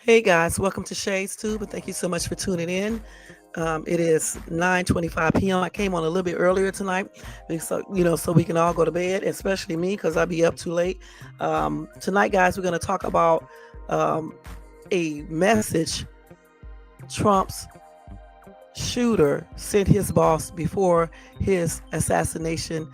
Hey guys, welcome to Shades Tube, and thank you so much for tuning in. It is 9:25 p.m. I came on a little bit earlier tonight, so we can all go to bed, especially me because I'll be up too late. Tonight, guys, we're going to talk about um, a message Trump's shooter sent his boss before his assassination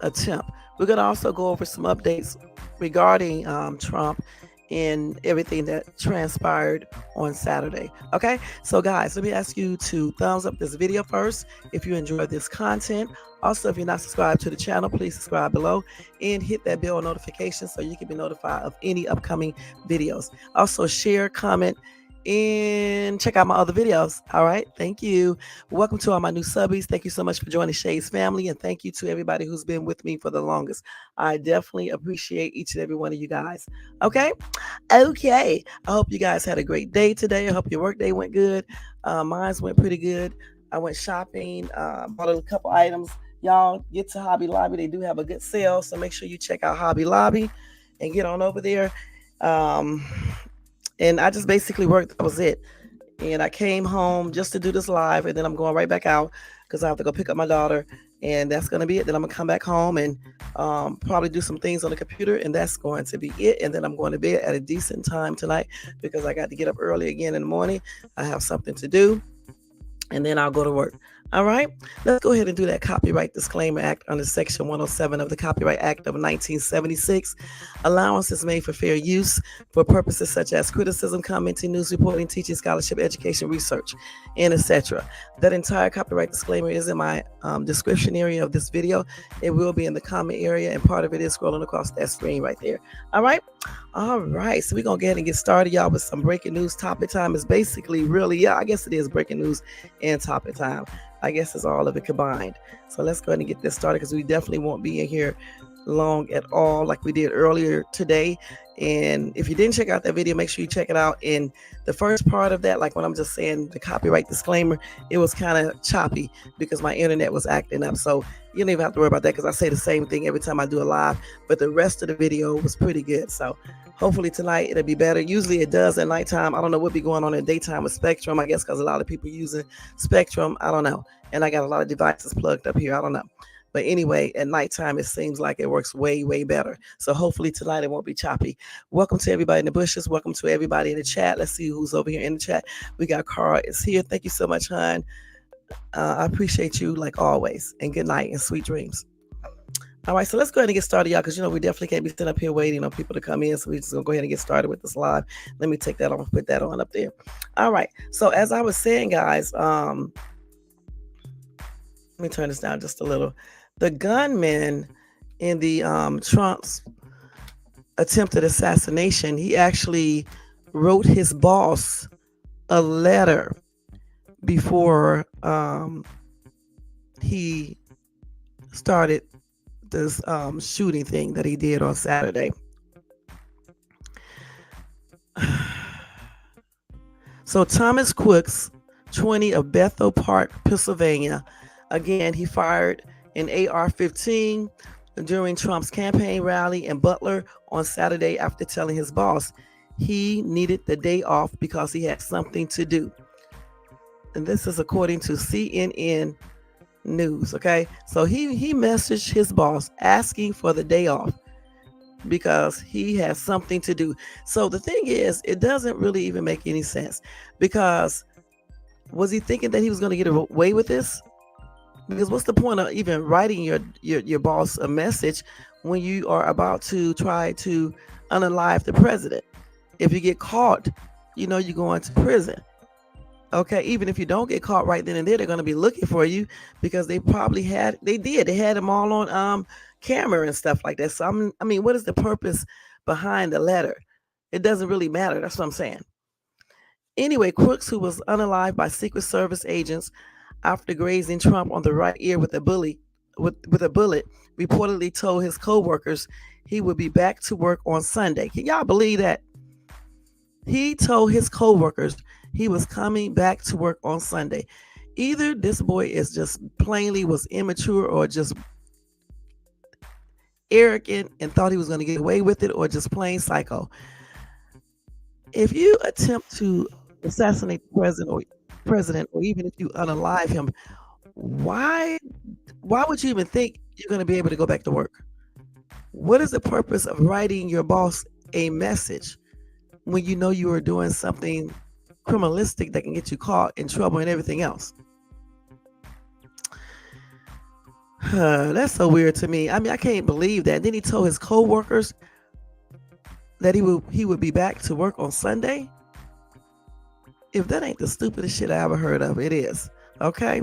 attempt. We're going to also go over some updates regarding Trump and everything that transpired on Saturday. Okay, so guys, let me ask you to thumbs up this video first if you enjoyed this content. Also, if you're not subscribed to the channel, please subscribe below and hit that bell notification so you can be notified of any upcoming videos. Also, share, comment, and check out my other videos. All right. Thank you. Welcome to all my new subbies. Thank you so much for joining Shay's family. And thank you to everybody who's been with me for the longest. I definitely appreciate each and every one of you guys. Okay. Okay. I hope you guys had a great day today. I hope your work day went good. Mine went pretty good. I went shopping, bought a couple items. Y'all get to Hobby Lobby. They do have a good sale. So make sure you check out Hobby Lobby and get on over there. Um, and I just basically worked. That was it. And I came home just to do this live, and then I'm going right back out because I have to go pick up my daughter, and that's going to be it. Then I'm gonna come back home and probably do some things on the computer, and that's going to be it. And then I'm going to bed at a decent time tonight because I got to get up early again in the morning. I have something to do, and then I'll go to work. All right, let's go ahead and do that Copyright Disclaimer Act under Section 107 of the Copyright Act of 1976. Allowance is made for fair use for purposes such as criticism, commenting, news reporting, teaching, scholarship, education, research, and etc. That entire copyright disclaimer is in my description area of this video. It will be in the comment area, and part of it is scrolling across that screen right there. All right. All right. So we're going to go ahead and get started, y'all, with some breaking news. Topic time is basically I guess it is breaking news and topic time. I guess it's all of it combined. So let's go ahead and get this started because we definitely won't be in here long at all like we did earlier today. And if you didn't check out that video, make sure you check it out. In the first part of that, like when I'm just saying the copyright disclaimer, it was kind of choppy because my internet was acting up. So you don't even have to worry about that because I say the same thing every time I do a live. But the rest of the video was pretty good. So hopefully tonight it'll be better. Usually it does at nighttime. I don't know what be going on in daytime with Spectrum. I guess because a lot of people using Spectrum. I don't know. And I got a lot of devices plugged up here. I don't know. But anyway, at nighttime, it seems like it works way, way better. So hopefully tonight it won't be choppy. Welcome to everybody in the bushes. Welcome to everybody in the chat. Let's see who's over here in the chat. We got Cara is here. Thank you so much, hon. I appreciate you like always. And good night and sweet dreams. All right, so let's go ahead and get started, y'all, because, we definitely can't be sitting up here waiting on people to come in. So we're just going to go ahead and get started with this live. Let me take that on, put that on up there. All right, so as I was saying, guys, let me turn this down just a little. The gunman in the Trump's attempted assassination, he actually wrote his boss a letter before he started this shooting thing that he did on Saturday. So Thomas Crooks, 20 of Bethel Park, Pennsylvania, again, he fired an AR-15 during Trump's campaign rally in Butler on Saturday after telling his boss he needed the day off because he had something to do. And this is according to CNN News, okay? So he messaged his boss asking for the day off because he has something to do. So the thing is, it doesn't really even make any sense because was he thinking that he was going to get away with this? Because what's the point of even writing your boss a message when you are about to try to unalive the president? If you get caught, you're going to prison. Okay, even if you don't get caught right then and there, they're going to be looking for you because they had him all on camera and stuff like that. So what is the purpose behind the letter? It doesn't really matter. That's what I'm saying. Anyway, Crooks, who was unalived by Secret Service agents after grazing Trump on the right ear with a bullet, reportedly told his co-workers he would be back to work on Sunday. Can y'all believe that? He told his co-workers he was coming back to work on Sunday. Either this boy is just plainly was immature or just arrogant and thought he was going to get away with it, or just plain psycho. If you attempt to assassinate the president, or even if you unalive him, why why would you even think you're going to be able to go back to work? What is the purpose of writing your boss a message when you know you are doing something criminalistic that can get you caught in trouble and everything else? That's so weird to me. I mean, I can't believe that. Then he told his co-workers that he would be back to work on Sunday. If that ain't the stupidest shit I ever heard of, it is. Okay.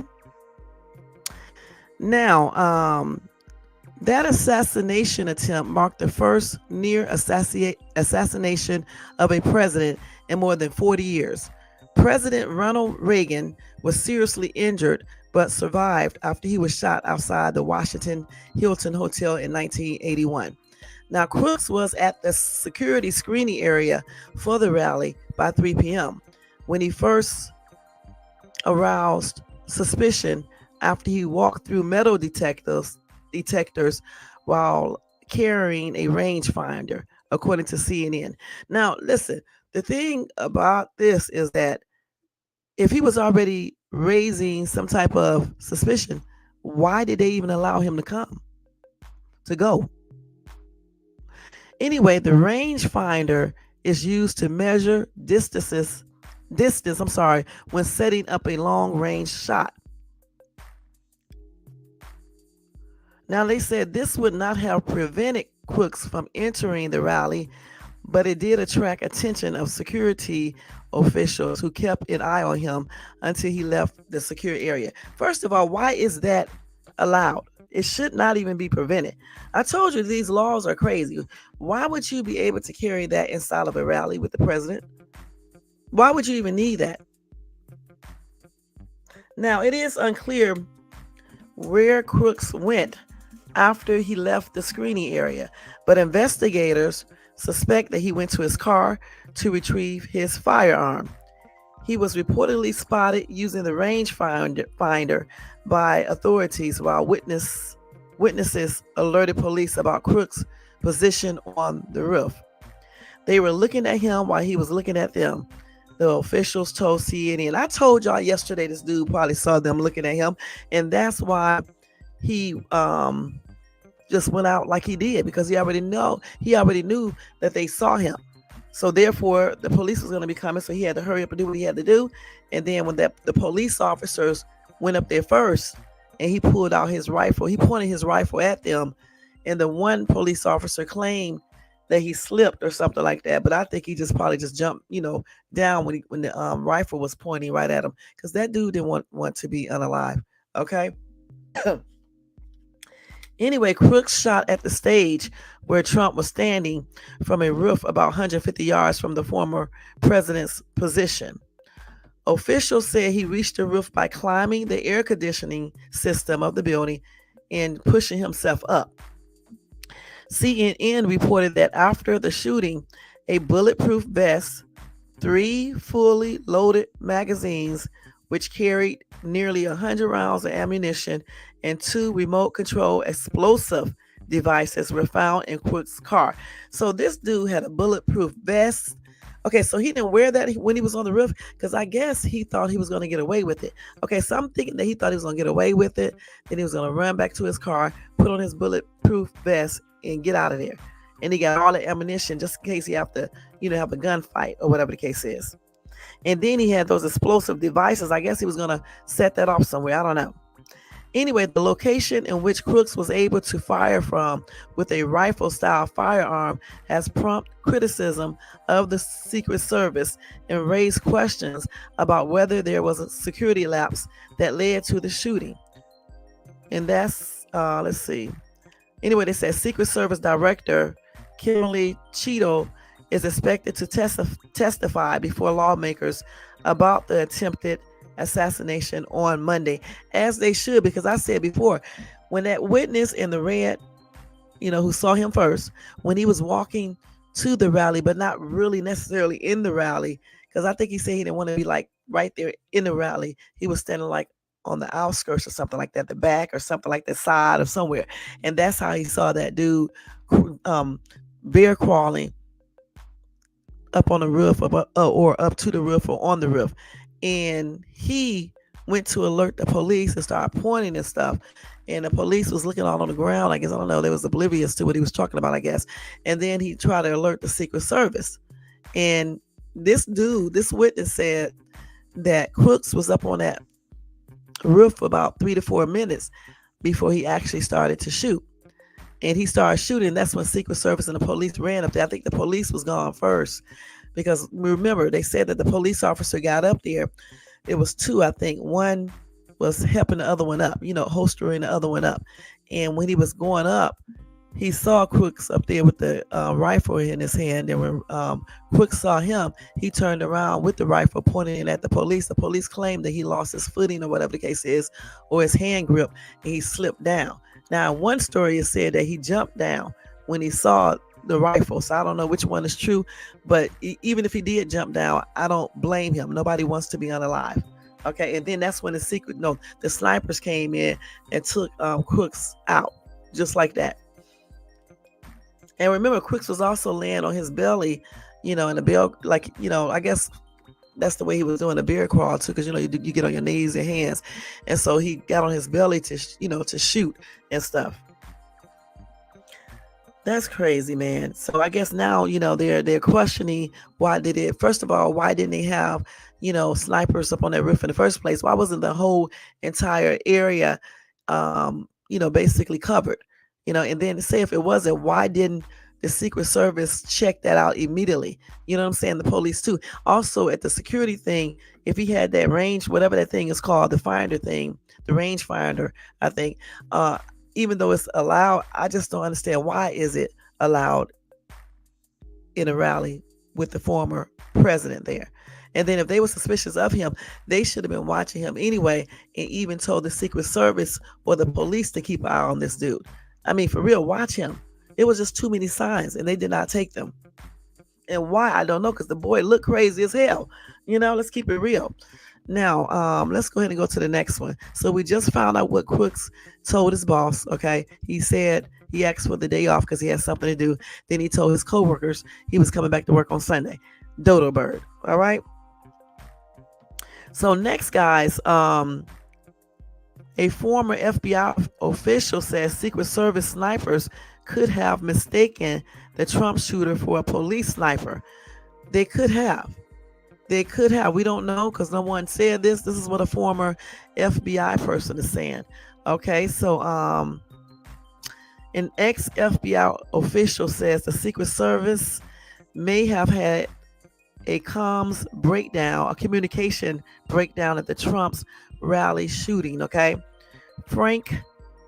Now, that assassination attempt marked the first near assassination of a president in more than 40 years. President Ronald Reagan was seriously injured but survived after he was shot outside the Washington Hilton Hotel in 1981. Now, Crooks was at the security screening area for the rally by 3 p.m. when he first aroused suspicion after he walked through metal detectors while carrying a rangefinder, according to CNN. Now, listen, the thing about this is that if he was already raising some type of suspicion, why did they even allow him to go? Anyway, the rangefinder is used to measure distance, when setting up a long range shot. Now, they said this would not have prevented Crooks from entering the rally, but it did attract attention of security officials who kept an eye on him until he left the secure area. First of all, why is that allowed? It should not even be prevented. I told you these laws are crazy. Why would you be able to carry that inside of a rally with the president? Why would you even need that? Now, it is unclear where Crooks went after he left the screening area, but investigators suspect that he went to his car to retrieve his firearm. He was reportedly spotted using the rangefinder by authorities while witnesses alerted police about Crooks' position on the roof. They were looking at him while he was looking at them, the officials told CNN. I told y'all yesterday this dude probably saw them looking at him, and that's why he just went out like he did, because he already knew that they saw him. So therefore, the police was going to be coming, so he had to hurry up and do what he had to do. And then when the police officers went up there first, and he pulled out his rifle, he pointed his rifle at them, and the one police officer claimed that he slipped or something like that. But I think he just probably just jumped, down when the rifle was pointing right at him, because that dude didn't want to be unalive. Okay. Anyway, Crooks shot at the stage where Trump was standing from a roof about 150 yards from the former president's position. Officials said he reached the roof by climbing the air conditioning system of the building and pushing himself up. CNN reported that after the shooting, a bulletproof vest, 3 fully loaded magazines, which carried nearly 100 rounds of ammunition, and 2 remote control explosive devices were found in Crooks' car. So this dude had a bulletproof vest. Okay, so he didn't wear that when he was on the roof, because I guess he thought he was going to get away with it. Okay, so I'm thinking that he thought he was going to get away with it. Then he was going to run back to his car, put on his bulletproof vest, and get out of there. And he got all the ammunition just in case he have to, have a gunfight or whatever the case is. And then he had those explosive devices. I guess he was going to set that off somewhere. I don't know. Anyway, the location in which Crooks was able to fire from with a rifle-style firearm has prompted criticism of the Secret Service and raised questions about whether there was a security lapse that led to the shooting. And that's, let's see. Anyway, they said Secret Service Director Kimberly Cheeto is expected to testify before lawmakers about the attempted assassination on Monday, as they should, because I said before, when that witness in the red, who saw him first, when he was walking to the rally, but not really necessarily in the rally, because I think he said he didn't want to be like right there in the rally. He was standing like on the outskirts or something like that, the back or something like the side of somewhere. And that's how he saw that dude bear crawling up on the roof or up to the roof or on the roof. And he went to alert the police and started pointing and stuff. And the police was looking all on the ground. I guess, I don't know, they was oblivious to what he was talking about, I guess. And then he tried to alert the Secret Service. And this witness said that Crooks was up on that roof for about 3 to 4 minutes before he actually started to shoot. And he started shooting. That's when Secret Service and the police ran up there. I think the police was gone first because remember, they said that the police officer got up there. It was two, I think. One was helping the other one up, holstering the other one up. And when he was going up, he saw Crooks up there with the rifle in his hand. And when Crooks saw him, he turned around with the rifle pointing it at the police. The police claimed that he lost his footing or whatever the case is, or his hand grip, and he slipped down. Now, in one story, it said that he jumped down when he saw the rifle. So I don't know which one is true, but even if he did jump down, I don't blame him. Nobody wants to be unalive. Okay, and then that's when the snipers came in and took Crooks out, just like that. And remember, Crooks was also laying on his belly, in the bell, I guess that's the way he was doing a bear crawl too, because you get on your knees and hands, and so he got on his belly to to shoot and stuff. That's crazy, man. So I guess now they're questioning why did it. First of all, why didn't they have snipers up on that roof in the first place? Why wasn't the whole entire area basically covered? And then say if it wasn't, why didn't the Secret Service check that out immediately? You know what I'm saying? The police too. Also at the security thing, if he had that range, whatever that thing is called, the finder thing, the range finder, I think, even though it's allowed, I just don't understand why is it allowed in a rally with the former president there. And then if they were suspicious of him, they should have been watching him anyway and even told the Secret Service or the police to keep an eye on this dude. I mean, for real, watch him. It was just too many signs, and they did not take them. And why, I don't know, because the boy looked crazy as hell. Let's keep it real. Now, let's go ahead and go to the next one. So we just found out what Crooks told his boss, okay? He said he asked for the day off because he had something to do. Then he told his coworkers he was coming back to work on Sunday. Dodo bird, all right? So next, guys, a former FBI official says Secret Service snipers could have mistaken the Trump shooter for a police sniper. They could have. We don't know because no one said this. This is what a former FBI person is saying. Okay, so an ex-FBI official says the Secret Service may have had a comms breakdown, a communication breakdown at the Trump's rally shooting. Okay, Frank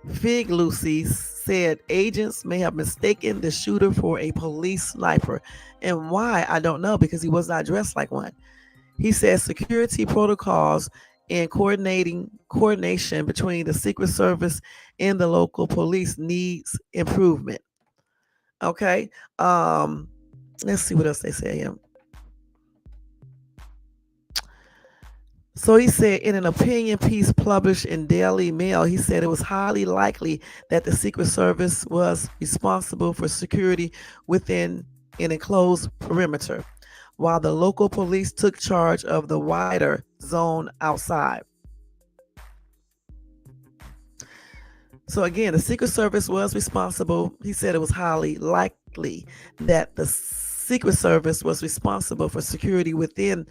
Figliuzzi said agents may have mistaken the shooter for a police sniper. And why, I don't know, because he was not dressed like one. He says security protocols and coordination between the Secret Service and the local police needs improvement. Okay. Let's see what else they say here. So he said in an opinion piece published in Daily Mail, he said it was highly likely that the Secret Service was responsible for security within an enclosed perimeter, while the local police took charge of the wider zone outside. So again, the Secret Service was responsible. He said it was highly likely that the Secret Service was responsible for security within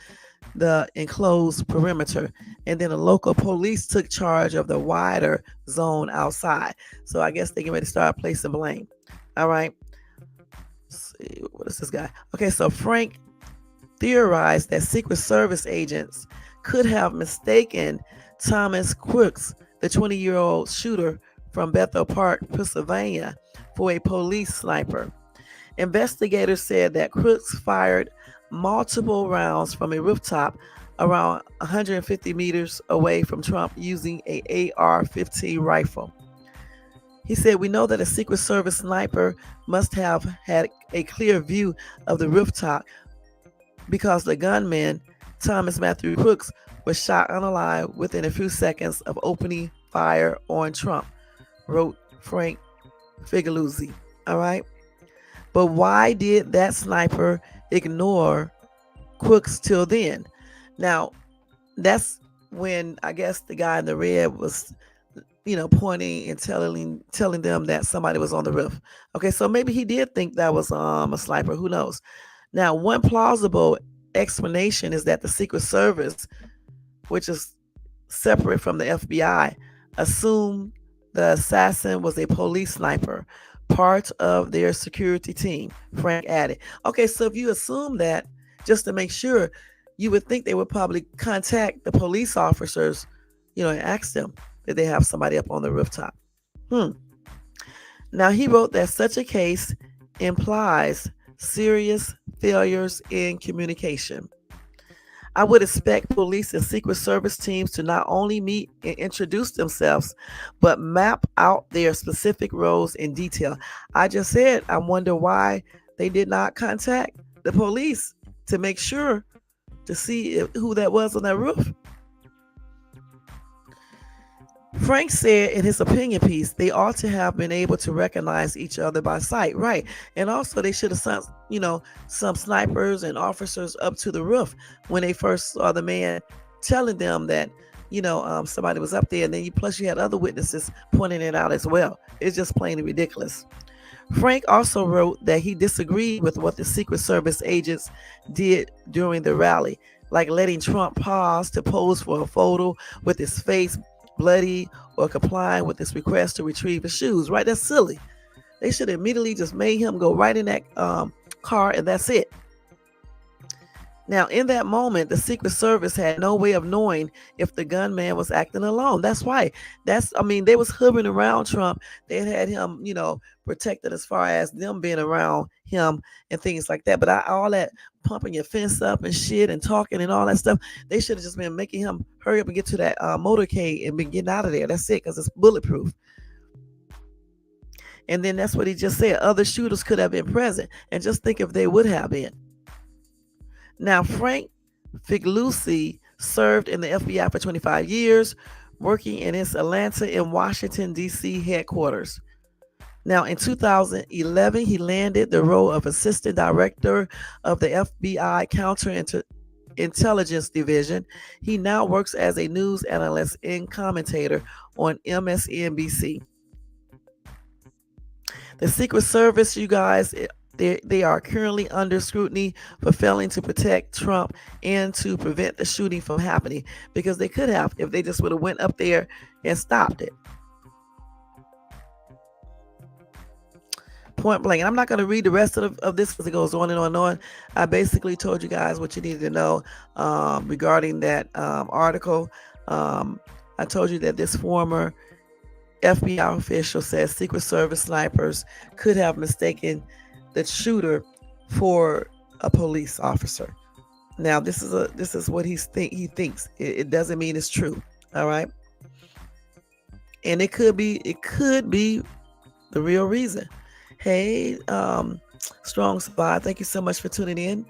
the enclosed perimeter, and then the local police took charge of the wider zone outside. So I guess they get ready to start placing blame. All right. Let's see, what is this guy? Okay, so Frank theorized that Secret Service agents could have mistaken Thomas Crooks, the 20-year-old shooter from Bethel Park, Pennsylvania, for a police sniper. Investigators said that Crooks fired multiple rounds from a rooftop around 150 meters away from Trump using a AR-15 rifle. He said, we know that a Secret Service sniper must have had a clear view of the rooftop because the gunman, Thomas Matthew Crooks, was shot unalive within a few seconds of opening fire on Trump, wrote Frank Figliuzzi. All right. But why did that sniper ignore crooks till then. Now, that's when I guess the guy in the red was, pointing and telling them that somebody was on the roof. Okay, so maybe he did think that was a sniper. Who knows? Now, one plausible explanation is that the Secret Service, which is separate from the FBI, assumed the assassin was a police sniper, part of their security team, Frank added. Okay, so if you assume that, just to make sure, you would think they would probably contact the police officers, and ask them that they have somebody up on the rooftop. Now, he wrote that such a case implies serious failures in communication. I would expect police and Secret Service teams to not only meet and introduce themselves, but map out their specific roles in detail. I just said, I wonder why they did not contact the police to make sure to see who that was on that roof. Frank said in his opinion piece, they ought to have been able to recognize each other by sight, right? And also they should have sent, some snipers and officers up to the roof when they first saw the man telling them that, somebody was up there. And then plus you had other witnesses pointing it out as well. It's just plain ridiculous. Frank also wrote that he disagreed with what the Secret Service agents did during the rally, like letting Trump pause to pose for a photo with his face bloody or complying with his request to retrieve his shoes, right? That's silly. They should have immediately just made him go right in that car and that's it. Now, in that moment, the Secret Service had no way of knowing if the gunman was acting alone. That's right. They was hovering around Trump. They had him, protected as far as them being around him and things like that. But all that pumping your fence up and shit and talking and all that stuff, they should have just been making him hurry up and get to that motorcade and been getting out of there. That's it, because it's bulletproof. And then that's what he just said. Other shooters could have been present. And just think if they would have been. Now, Frank Figliuzzi served in the FBI for 25 years, working in its Atlanta and Washington, D.C. headquarters. Now, in 2011, he landed the role of Assistant Director of the FBI Counterintelligence Division. He now works as a news analyst and commentator on MSNBC. The Secret Service, you guys, they are currently under scrutiny for failing to protect Trump and to prevent the shooting from happening, because they could have if they just would have went up there and stopped it. Point blank. And I'm not going to read the rest of this because it goes on and on and on. I basically told you guys what you needed to know regarding that article. I told you that this former FBI official says Secret Service snipers could have mistaken the shooter for a police officer. Now, this is what he thinks. It doesn't mean it's true. All right. And it could be the real reason. Hey, Strong Spy, thank you so much for tuning in.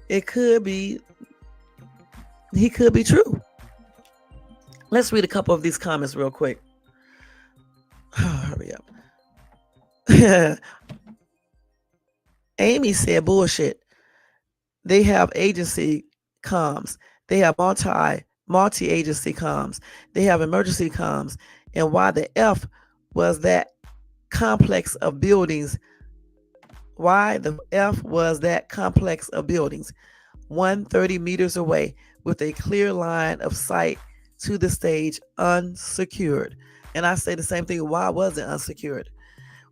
He could be true. Let's read a couple of these comments real quick. Hurry up. Amy said, bullshit. They have agency comms. They have multi-agency comms. They have emergency comms. And why the F was that complex of buildings? Why the F was that complex of buildings 130 meters away with a clear line of sight to the stage unsecured? And I say the same thing. Why was it unsecured?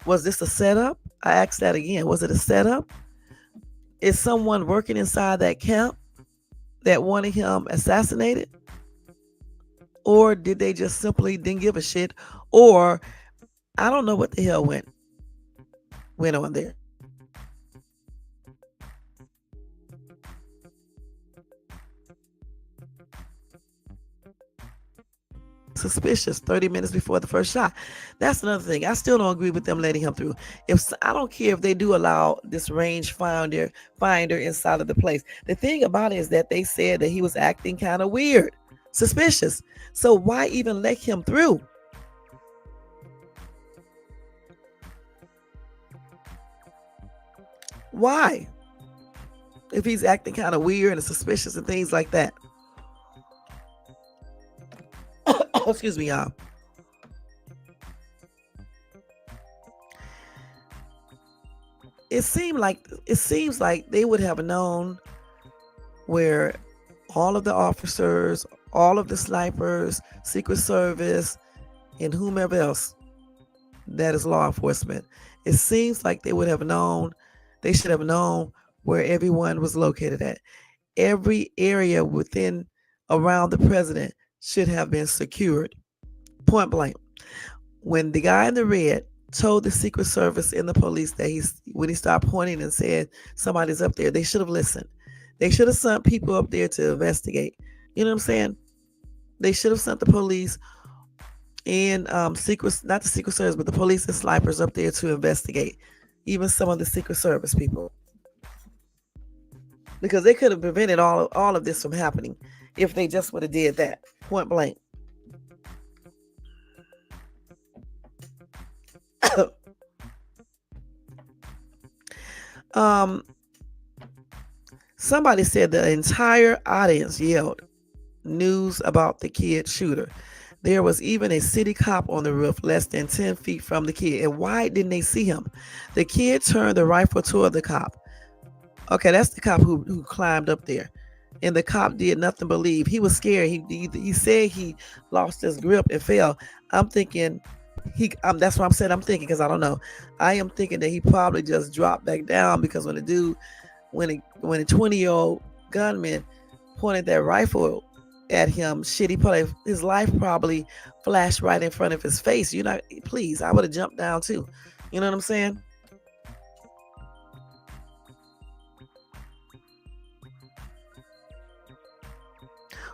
Was this a setup? I asked that again. Was it a setup? Is someone working inside that camp that wanted him assassinated? Or did they just simply didn't give a shit? Or I don't know what the hell went on there. Suspicious 30 minutes before the first shot. That's another thing. I still don't agree with them letting him through. I don't care if they do allow this range finder inside of the place. The thing about it is that they said that he was acting kind of weird, suspicious. So why even let him through? Why? if he's acting kind of weird and suspicious and things like that. Excuse me, y'all. It seems like they would have known where all of the officers, all of the snipers, Secret Service, and whomever else that is law enforcement. It seems like they would have known, they should have known where everyone was located at. Every area within around the president should have been secured. Point blank. When the guy in the red told the Secret Service and the police that when he started pointing and said somebody's up there, they should have listened. They should have sent people up there to investigate. You know what I'm saying? They should have sent the police and not the Secret Service, but the police and snipers up there to investigate. Even some of the Secret Service people, because they could have prevented all of this from happening if they just would have did that. Point blank. um, Somebody said the entire audience yelled news about the kid shooter. There was even a city cop on the roof less than 10 feet from the kid. And why didn't they see him? The kid turned the rifle toward the cop. Okay, that's the cop who climbed up there. And the cop did nothing but leave. He was scared. He said he lost his grip and fell. I'm thinking that's what I'm saying. I'm thinking because I don't know. I am thinking that he probably just dropped back down because when a 20-year-old gunman pointed that rifle at him, his life probably flashed right in front of his face. Please, I would have jumped down too. You know what I'm saying?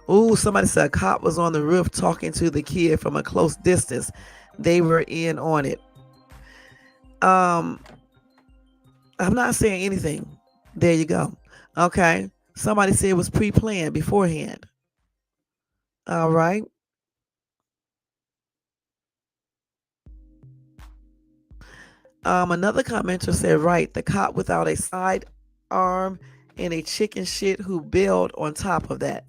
Ooh, somebody said a cop was on the roof talking to the kid from a close distance. They were in on it. I'm not saying anything. There you go. Okay. Somebody said it was pre-planned beforehand. All right. Another commenter said, right, the cop without a side arm and a chicken shit who bailed on top of that.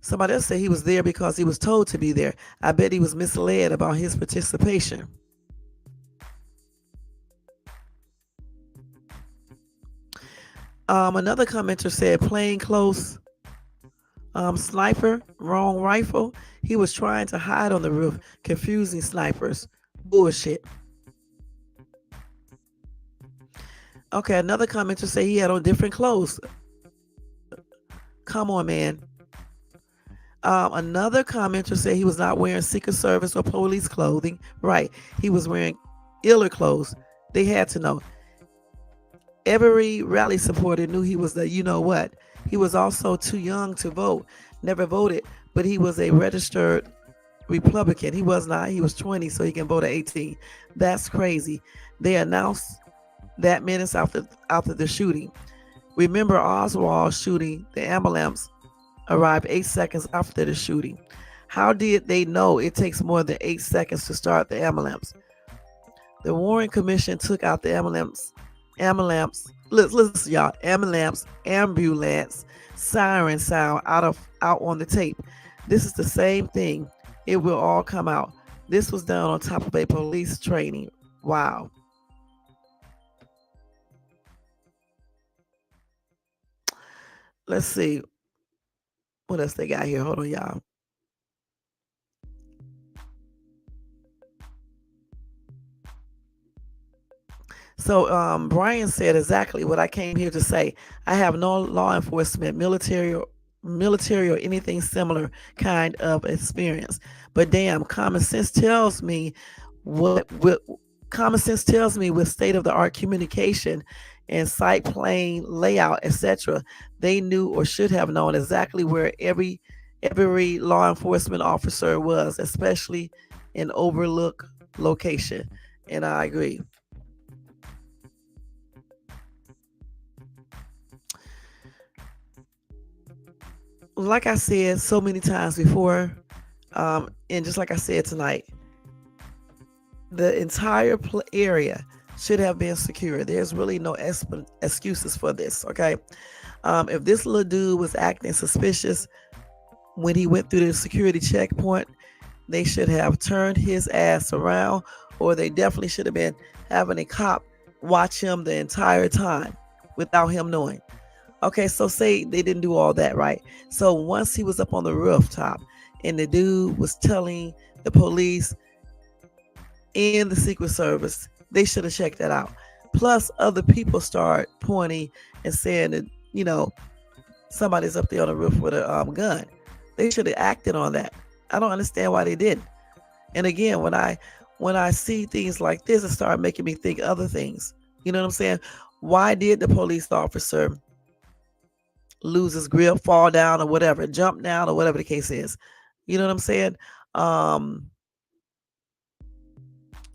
Somebody else said he was there because he was told to be there. I bet he was misled about his participation. Another commenter said plain close sniper, wrong rifle. He was trying to hide on the roof, confusing snipers. Bullshit. Okay, another commenter said he had on different clothes. Come on, man. Another commenter said he was not wearing Secret Service or police clothing. Right. He was wearing iller clothes. They had to know. Every rally supporter knew he was the you know what. He was also too young to vote. Never voted, but he was a registered Republican. He was not. He was 20, so he can vote at 18. That's crazy. They announced that minutes after the shooting. Remember Oswald shooting the ambulance arrived 8 seconds after the shooting. How did they know it takes more than 8 seconds to start the ambulance? The Warren Commission took out the ambulance, listen y'all, ambulance siren sound out on the tape. This is the same thing. It will all come out. This was done on top of a police training. Wow. Let's see. What else they got here? Hold on, y'all. So Brian said exactly what I came here to say. I have no law enforcement, military or anything similar kind of experience. But damn, common sense tells me with state of the art communication and site plane layout, etc., they knew or should have known exactly where every law enforcement officer was, especially in overlook location. And I agree. Like I said so many times before, and just like I said tonight, The entire area should have been secure. There's really no excuses for this, okay? If this little dude was acting suspicious when he went through the security checkpoint, they should have turned his ass around, or they definitely should have been having a cop watch him the entire time without him knowing. Okay, so say they didn't do all that, right? So once he was up on the rooftop and the dude was telling the police and the Secret Service, they should have checked that out. Plus, other people start pointing and saying that, somebody's up there on the roof with a gun. They should have acted on that. I don't understand why they didn't. And again, when I see things like this, it started making me think other things. You know what I'm saying? Why did the police officer lose his grip, fall down, or whatever, jump down, or whatever the case is? You know what I'm saying?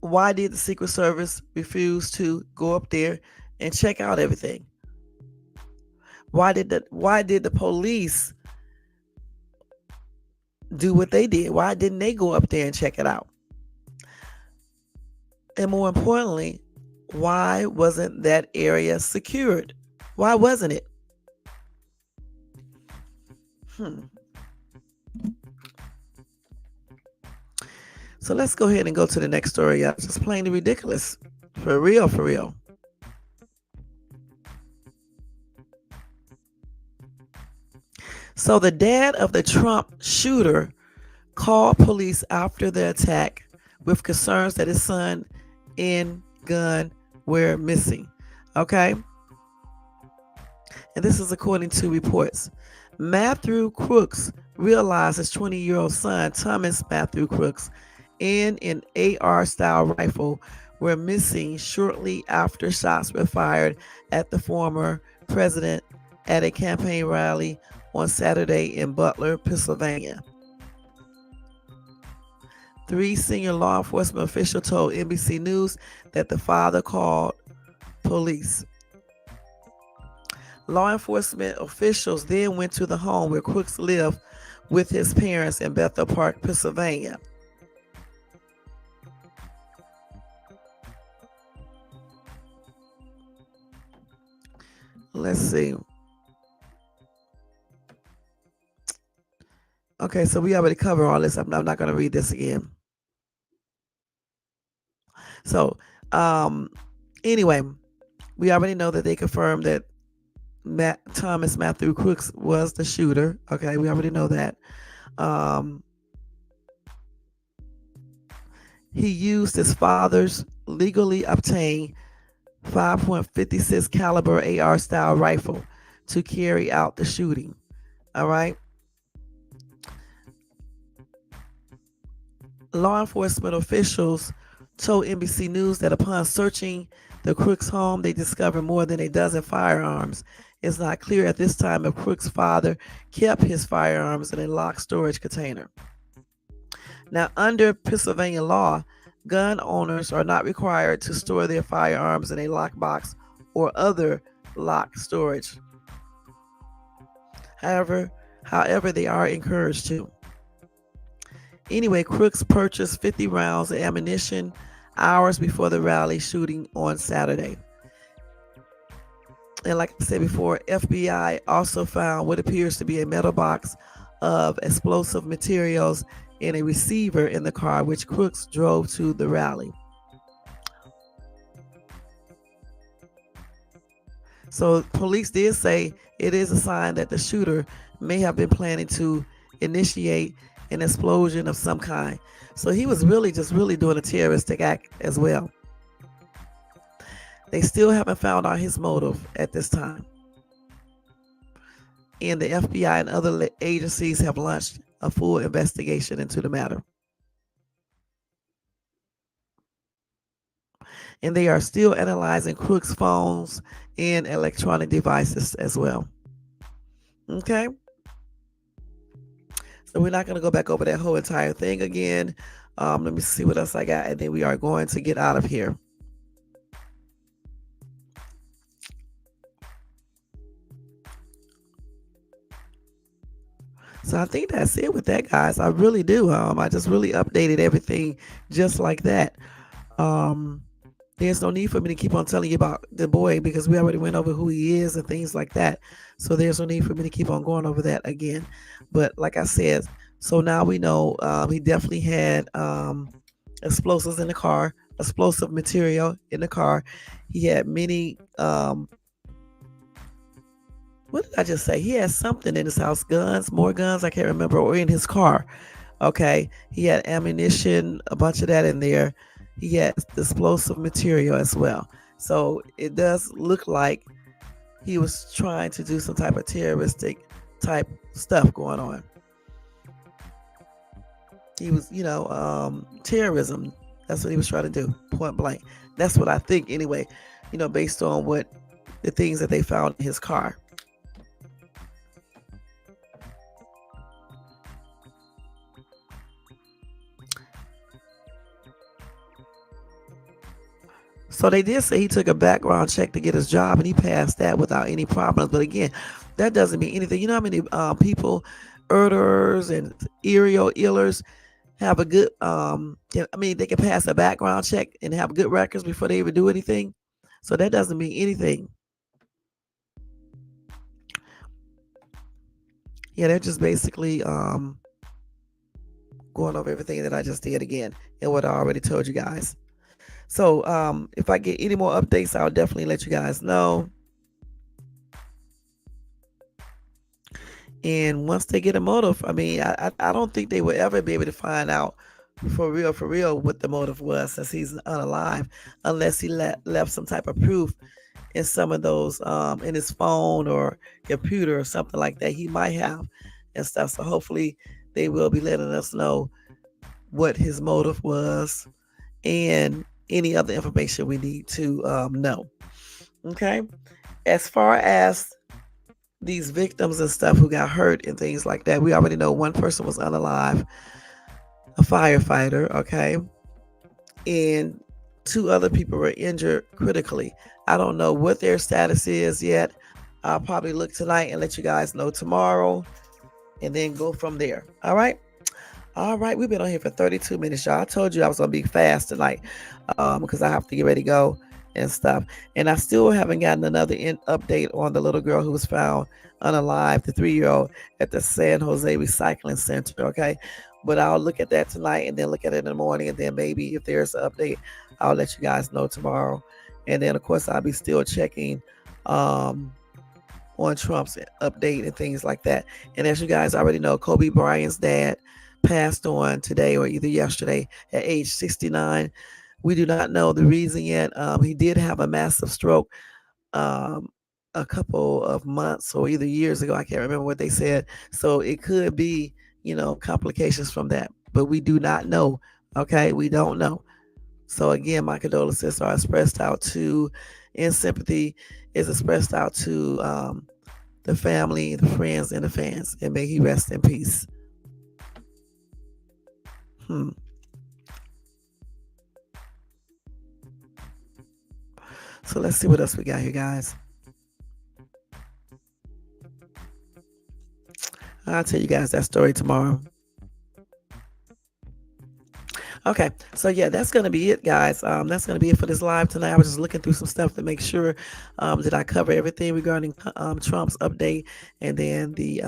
Why did the Secret Service refuse to go up there and check out everything? Why did the police do what they did? Why didn't they go up there and check it out? And more importantly, why wasn't that area secured? Why wasn't it? So let's go ahead and go to the next story. It's just plainly ridiculous. For real, for real. So the dad of the Trump shooter called police after the attack with concerns that his son and gun were missing. Okay? And this is according to reports. Matthew Crooks realized his 20-year-old son, Thomas Matthew Crooks, and an AR-style rifle were missing shortly after shots were fired at the former president at a campaign rally on Saturday in Butler, Pennsylvania. 3 senior law enforcement officials told NBC News that the father called police. Law enforcement officials then went to the home where Crooks lived with his parents in Bethel Park, Pennsylvania. Let's see. Okay, so we already covered all this. I'm not going to read this again. So, anyway, we already know that they confirmed that Thomas Matthew Crooks was the shooter. Okay, we already know that. He used his father's legally obtained 5.56 caliber AR style rifle to carry out the shooting. All right. Law enforcement officials told NBC News that upon searching the Crooks' home, they discovered more than a dozen firearms. It's not clear at this time if Crooks' father kept his firearms in a locked storage container. Now, under Pennsylvania law, gun owners are not required to store their firearms in a lockbox or other locked storage. However, they are encouraged to. Anyway, Crooks purchased 50 rounds of ammunition hours before the rally shooting on Saturday. And like I said before, FBI also found what appears to be a metal box of explosive materials and a receiver in the car which Crooks drove to the rally. So police did say it is a sign that the shooter may have been planning to initiate an explosion of some kind. So he was really doing a terroristic act as well. They still haven't found out his motive at this time. And the FBI and other agencies have launched a full investigation into the matter. And they are still analyzing Crooks' phones and electronic devices as well. Okay? So we're not going to go back over that whole entire thing again. Let me see what else I got, and then we are going to get out of here. So I think that's it with that, guys. I really do. I just really updated everything just like that. Um, there's no need for me to keep on telling you about the boy because we already went over who he is and things like that. So there's no need for me to keep on going over that again. But like I said, so now we know he definitely had explosives in the car, explosive material in the car. He had many. What did I just say? He had something in his house, guns, more guns. I can't remember, or in his car. Okay, he had ammunition, a bunch of that in there. He had explosive material as well. So it does look like he was trying to do some type of terroristic type stuff going on. He was, terrorism. That's what he was trying to do, point blank. That's what I think, anyway. Based on what the things that they found in his car. So they did say he took a background check to get his job, and he passed that without any problems. But again, that doesn't mean anything. You know how many people, murderers and serial illers, have a good they can pass a background check and have good records before they even do anything. So that doesn't mean anything. Yeah, they're just basically going over everything that I just did again and what I already told you guys. So if I get any more updates, I'll definitely let you guys know. And once they get a motive, I don't think they will ever be able to find out for real, what the motive was, since he's unalive, unless he left some type of proof in some of those, in his phone or computer or something like that he might have and stuff. So hopefully they will be letting us know what his motive was and any other information we need to know. Okay. As far as these victims and stuff who got hurt and things like that, we already know one person was unalive, a firefighter, okay, and two other people were injured critically. I don't know what their status is yet. I'll probably look tonight and let you guys know tomorrow and then go from there. All right. All right, we've been on here for 32 minutes, y'all. I told you I was going to be fast tonight because I have to get ready to go and stuff. And I still haven't gotten another update on the little girl who was found unalive, the 3-year-old, at the San Jose Recycling Center, okay? But I'll look at that tonight and then look at it in the morning. And then maybe if there's an update, I'll let you guys know tomorrow. And then, of course, I'll be still checking on Trump's update and things like that. And as you guys already know, Kobe Bryant's dad passed on today or either yesterday at age 69. We do not know the reason yet. He did have a massive stroke a couple of months or either years ago. I can't remember what they said. So it could be, complications from that. But we do not know. Okay, we don't know. So again, my condolences are expressed out to, in sympathy, is expressed out to the family, the friends, and the fans. And may he rest in peace. So let's see what else we got here, guys. I'll tell you guys that story tomorrow. Okay, so yeah, that's gonna be it, guys. That's gonna be it for this live tonight. I was just looking through some stuff to make sure that I cover everything regarding Trump's update and then the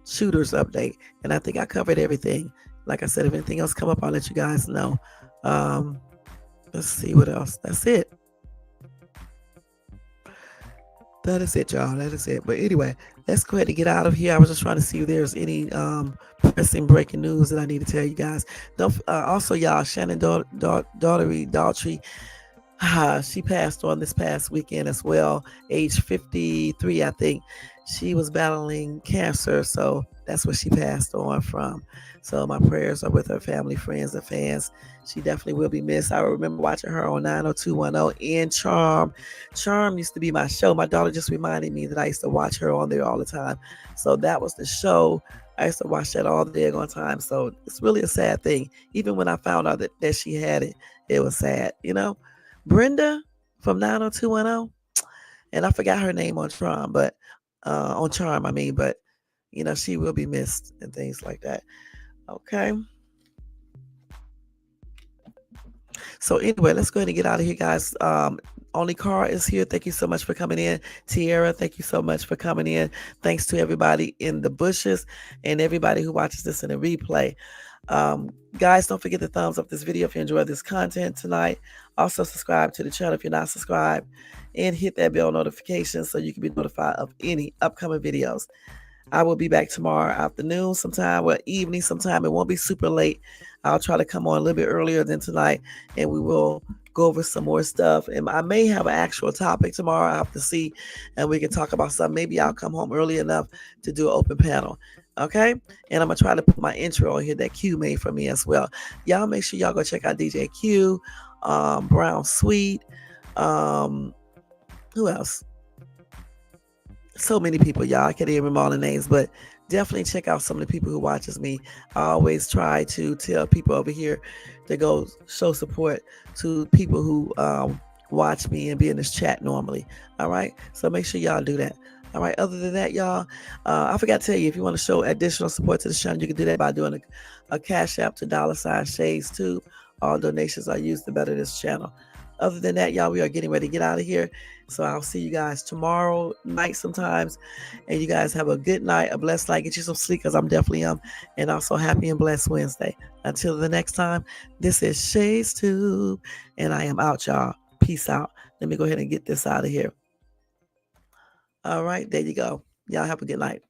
shooters update, and I think I covered everything. Like I said, if anything else come up, I'll let you guys know. Let's see what else. That's it. That is it, y'all. That is it. But anyway, let's go ahead and get out of here. I was just trying to see if there's any pressing breaking news that I need to tell you guys. Don't also, y'all, Shannon Daughtry, she passed on this past weekend as well, age 53, I think. She was battling cancer, so that's what she passed on from. So my prayers are with her family, friends, and fans. She definitely will be missed. I remember watching her on 90210 and Charm. Charm used to be my show. My daughter just reminded me that I used to watch her on there all the time. So that was the show. I used to watch that all the daggone time. So it's really a sad thing. Even when I found out that she had it, it was sad, Brenda from 90210, and I forgot her name on Charm, but on Charm, but she will be missed and things like that. Okay. So anyway, let's go ahead and get out of here, guys. Only Car is here. Thank you so much for coming in. Tierra, thank you so much for coming in. Thanks to everybody in the bushes and everybody who watches this in a replay. Guys, don't forget to thumbs up this video if you enjoyed this content tonight. Also subscribe to the channel if you're not subscribed, and hit that bell notification so you can be notified of any upcoming videos. I will be back tomorrow afternoon sometime, or evening sometime. It won't be super late. I'll try to come on a little bit earlier than tonight, and we will go over some more stuff. And I may have an actual topic tomorrow. I have to see, and we can talk about something. Maybe I'll come home early enough to do an open panel. Okay? And I'm going to try to put my intro on here that Q made for me as well. Y'all make sure y'all go check out DJ Q, Brown Sweet. Who else? So many people, y'all. I can't even remember all the names, but definitely check out some of the people who watches me. I always try to tell people over here to go show support to people who watch me and be in this chat normally. All right, so make sure y'all do that. All right, other than that, y'all, I forgot to tell you, if you want to show additional support to the channel, you can do that by doing a cash app to $Shades2. All donations are used to better this channel. Other than that, y'all, we are getting ready to get out of here. So I'll see you guys tomorrow night sometimes. And you guys have a good night, a blessed night. Get you some sleep, because I'm definitely and also happy and blessed Wednesday. Until the next time, this is Shades2, and I am out, y'all. Peace out. Let me go ahead and get this out of here. All right, there you go. Y'all have a good night.